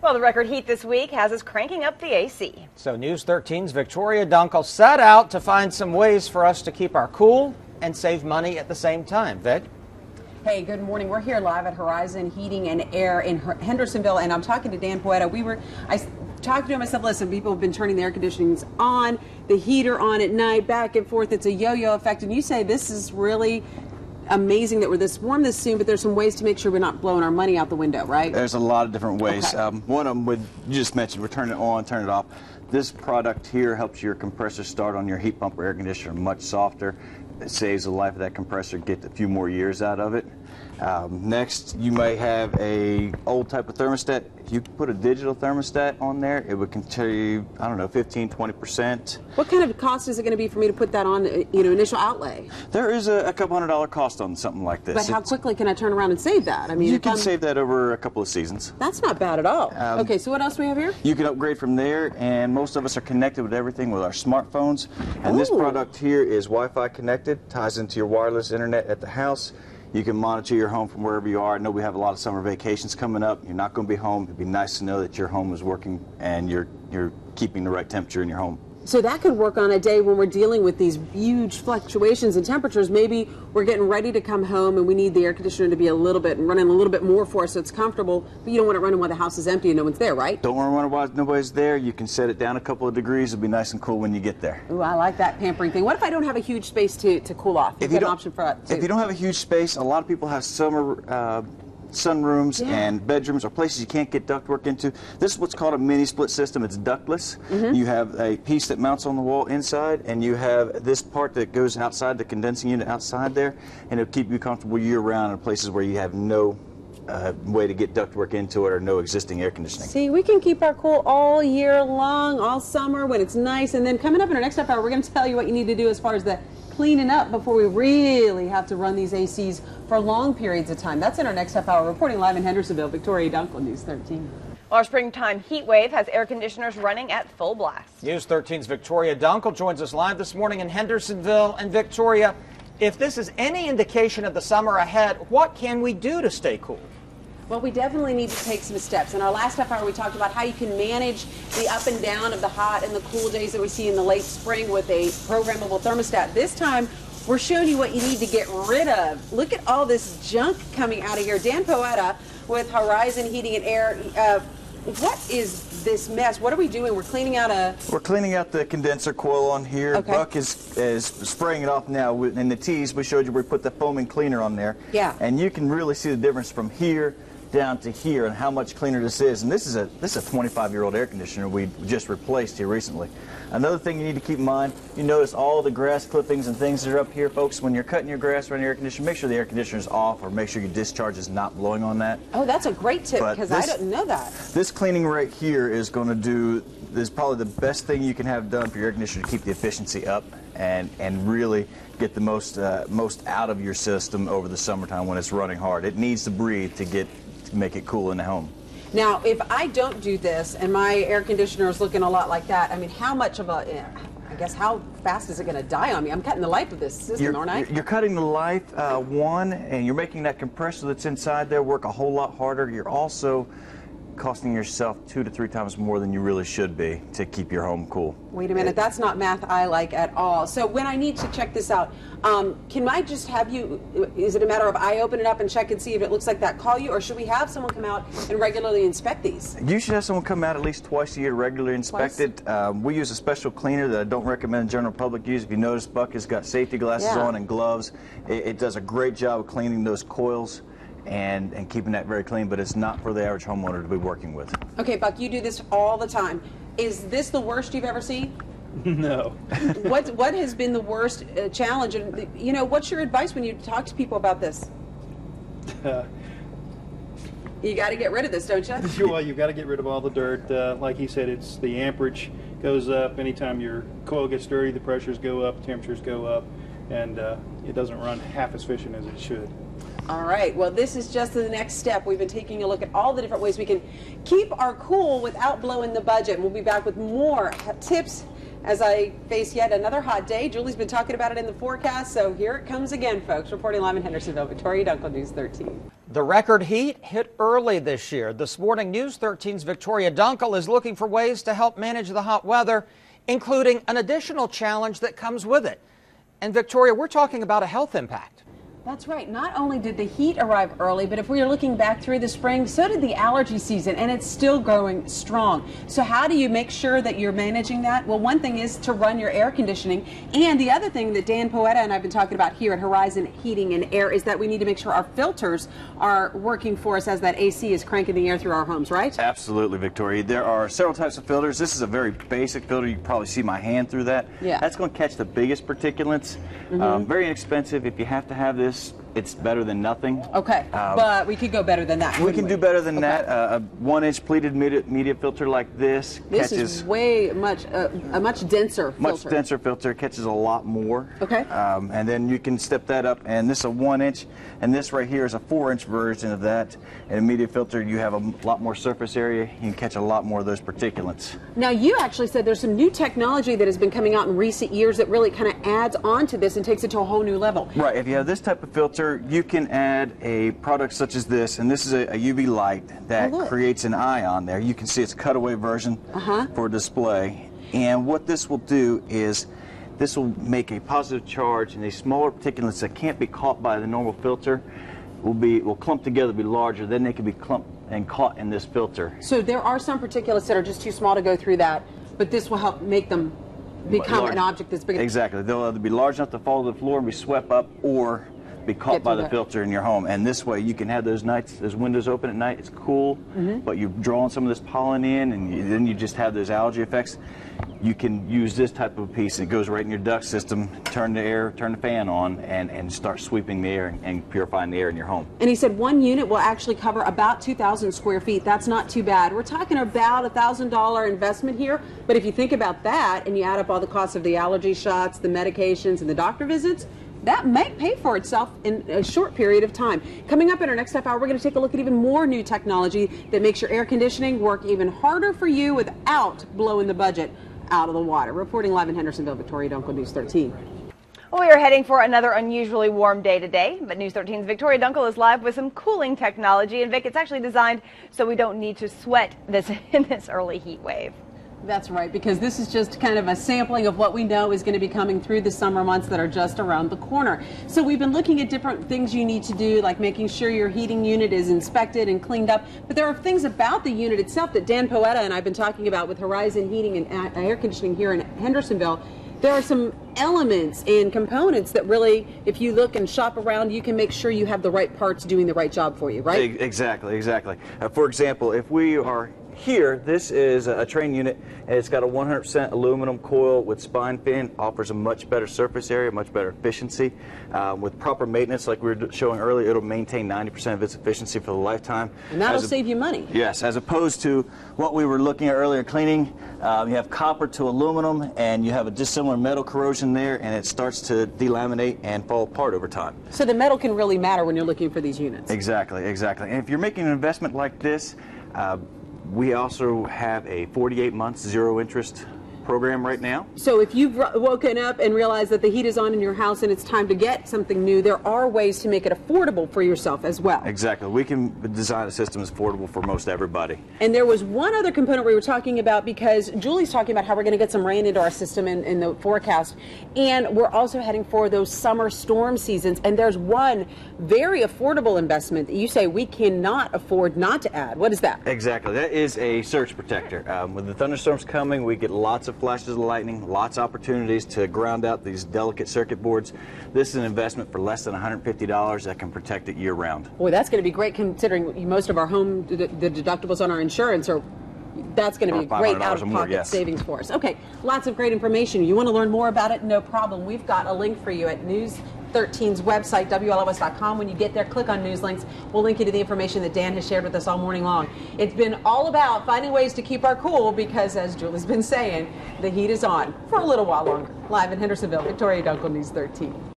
Well, the record heat this week has us cranking up the AC. So News 13's Victoria Dunkle set out to find some ways for us to keep our cool and save money at the same time. Vic? Hey, good morning. We're here live at Horizon Heating and Air in Hendersonville, and I'm talking to Dan Poeta. I talked to him. I said, listen, people have been turning the air conditionings on, the heater on at night, back and forth. It's a yo-yo effect, and you say this is really amazing that we're this warm this soon, but there's some ways to make sure we're not blowing our money out the window, right? There's a lot of different ways. Okay. One of them, you just mentioned, we're turning it on, turn it off. This product here helps your compressor start on your heat pump or air conditioner much softer. It saves the life of that compressor, get a few more years out of it. Next, you may have a old type of thermostat. If you put a digital thermostat on there, it would contain, I don't know, 15–20%. What kind of cost is it going to be for me to put that on, initial outlay? There is a couple $100 cost on something like this. But how quickly can I turn around and save that? I mean, you can save that over a couple of seasons. That's not bad at all. Okay, so what else do we have here? You can upgrade from there, and most of us are connected with everything with our smartphones. And this product here is Wi-Fi connected, ties into your wireless internet at the house. You can monitor your home from wherever you are. I know we have a lot of summer vacations coming up. You're not going to be home. It'd be nice to know that your home is working and you're keeping the right temperature in your home. So that could work on a day when we're dealing with these huge fluctuations in temperatures. Maybe we're getting ready to come home and we need the air conditioner to be a little bit, running a little bit more for us so it's comfortable, but you don't want it running while the house is empty and no one's there, right? Don't want to run while nobody's there. You can set it down a couple of degrees. It'll be nice and cool when you get there. Ooh, I like that pampering thing. What if I don't have a huge space to cool off? Is that an option for that too? If you don't have a huge space, a lot of people have summer sunrooms and bedrooms or places you can't get ductwork into. This is what's called a mini split system. It's ductless. You have a piece that mounts on the wall inside, and you have this part that goes outside, the condensing unit outside there, and it'll keep you comfortable year-round in places where you have no way to get ductwork into it or no existing air conditioning. See, we can keep our cool all year long, all summer when it's nice, and then coming up in our next half hour, we're going to tell you what you need to do as far as the cleaning up before we really have to run these ACs for long periods of time. That's in our next half hour. Reporting live in Hendersonville, Victoria Dunkle, News 13. Our springtime heat wave has air conditioners running at full blast. News 13's Victoria Dunkle joins us live this morning in Hendersonville. And Victoria, if this is any indication of the summer ahead, what can we do to stay cool? Well, we definitely need to take some steps. In our last half hour, we talked about how you can manage the up and down of the hot and the cool days that we see in the late spring with a programmable thermostat. This time, we're showing you what you need to get rid of. Look at all this junk coming out of here. Dan Poeta with Horizon Heating and Air. What is this mess? What are we doing? We're cleaning out We're cleaning out the condenser coil on here. Okay. Buck is spraying it off now. In the tees, we showed you where we put the foaming cleaner on there. Yeah. And you can really see the difference from here down to here and how much cleaner this is. And this is a 25-year-old air conditioner we just replaced here recently. Another thing you need to keep in mind, you notice all the grass clippings and things that are up here, folks. When you're cutting your grass around your air conditioner, make sure the air conditioner is off or make sure your discharge is not blowing on that. Oh, that's a great tip because I didn't know that. This cleaning right here is going to do, this is probably the best thing you can have done for your air conditioner to keep the efficiency up and really get the most out of your system over the summertime when it's running hard. It needs to breathe to make it cool in the home. Now, if I don't do this and my air conditioner is looking a lot like that, I mean, how much of a, I guess, how fast is it going to die on me? I'm cutting the life of this system, aren't I? You're cutting the life, and you're making that compressor that's inside there work a whole lot harder. You're also costing yourself 2 to 3 times more than you really should be to keep your home cool. Wait a minute, that's not math I like at all. So when I need to check this out, can I just have you, is it a matter of I open it up and check and see if it looks like that, call you, or should we have someone come out and regularly inspect these? You should have someone come out at least twice a year to regularly inspect it. We use a special cleaner that I don't recommend the general public use. If you notice, Buck has got safety glasses on and gloves. It does a great job of cleaning those coils and keeping that very clean, but it's not for the average homeowner to be working with. Okay, Buck, you do this all the time. Is this the worst you've ever seen? No. What has been the worst challenge? And you know, what's your advice when you talk to people about this? You got to get rid of this, don't you? Well, you've got to get rid of all the dirt. Like he said, it's the amperage goes up. Anytime your coil gets dirty, the pressures go up, temperatures go up, and it doesn't run half as efficient as it should. All right, well, this is just the next step. We've been taking a look at all the different ways we can keep our cool without blowing the budget. We'll be back with more tips as I face yet another hot day. Julie's been talking about it in the forecast, so here it comes again, folks. Reporting live in Hendersonville, Victoria Dunkle, News 13. The record heat hit early this year. This morning, News 13's Victoria Dunkle is looking for ways to help manage the hot weather, including an additional challenge that comes with it. And Victoria, we're talking about a health impact. That's right. Not only did the heat arrive early, but if we are looking back through the spring, so did the allergy season, and it's still growing strong. So how do you make sure that you're managing that? Well, one thing is to run your air conditioning, and the other thing that Dan Poeta and I have been talking about here at Horizon Heating and Air is that we need to make sure our filters are working for us as that AC is cranking the air through our homes, right? Absolutely, Victoria. There are several types of filters. This is a very basic filter. You can probably see my hand through that. Yeah. That's going to catch the biggest particulates. Very inexpensive. If you have to have this, it's better than nothing. Okay, but we could go better than that. We can do better than that. A 1-inch pleated media filter like this catches. This is a much denser filter. Much denser filter, catches a lot more. Okay. And then you can step that up, and this is a 1-inch, and this right here is a 4-inch version of that. And a media filter, you have a lot more surface area. You can catch a lot more of those particulates. Now, you actually said there's some new technology that has been coming out in recent years that really kind of adds on to this and takes it to a whole new level. Right. If you have this type of filter, you can add a product such as this, and this is a UV light that creates an eye on there. You can see it's a cutaway version for display. And what this will do is this will make a positive charge, and these smaller particulates that can't be caught by the normal filter will clump together, be larger. Then they can be clumped and caught in this filter. So there are some particulates that are just too small to go through that, but this will help make them become an object that's big enough. Exactly. They'll either be large enough to fall to the floor and be swept up, or be caught by the filter in your home. And this way you can have those windows open at night. It's cool, but you're drawing some of this pollen in, and then you just have those allergy effects. You can use this type of piece. It goes right in your duct system, turn the fan on, and start sweeping the air and purifying the air in your home. And he said one unit will actually cover about 2,000 square feet. That's not too bad. We're talking about a $1,000 investment here, but if you think about that and you add up all the costs of the allergy shots, the medications, and the doctor visits, that may pay for itself in a short period of time. Coming up in our next half hour, we're going to take a look at even more new technology that makes your air conditioning work even harder for you without blowing the budget out of the water. Reporting live in Hendersonville, Victoria Dunkle, News 13. Well, we are heading for another unusually warm day today, but News 13's Victoria Dunkle is live with some cooling technology. And Vic, it's actually designed so we don't need to sweat in this early heat wave. That's right, because this is just kind of a sampling of what we know is going to be coming through the summer months that are just around the corner. So we've been looking at different things you need to do, like making sure your heating unit is inspected and cleaned up. But there are things about the unit itself that Dan Poeta and I have been talking about with Horizon Heating and Air Conditioning here in Hendersonville. There are some elements and components that really, if you look and shop around, you can make sure you have the right parts doing the right job for you, right? Exactly. For example, if we are here, this is a train unit, and it's got a 100% aluminum coil with spine fin. Offers a much better surface area, much better efficiency. With proper maintenance, like we were showing earlier, it'll maintain 90% of its efficiency for the lifetime. And that'll save you money. Yes, as opposed to what we were looking at earlier, cleaning. You have copper to aluminum, and you have a dissimilar metal corrosion there, and it starts to delaminate and fall apart over time. So the metal can really matter when you're looking for these units. Exactly. And if you're making an investment like this, we also have a 48-month zero-interest program right now. So if you've woken up and realized that the heat is on in your house and it's time to get something new, there are ways to make it affordable for yourself as well. Exactly. We can design a system that's affordable for most everybody. And there was one other component we were talking about, because Julie's talking about how we're going to get some rain into our system in the forecast. And we're also heading for those summer storm seasons. And there's one very affordable investment that you say we cannot afford not to add. What is that? Exactly. That is a surge protector. With the thunderstorms coming, we get lots of flashes of lightning, lots of opportunities to ground out these delicate circuit boards. This is an investment for less than $150 that can protect it year round. Boy, that's going to be great, considering most of our home, the deductibles on our insurance are, that's going to be a great out-of-pocket savings for us. Okay, lots of great information. You want to learn more about it? No problem. We've got a link for you at News 13's website, WLOS.com. When you get there, click on news links. We'll link you to the information that Dan has shared with us all morning long. It's been all about finding ways to keep our cool because, as Julie's been saying, the heat is on for a little while longer. Live in Hendersonville, Victoria Dunkle, News 13.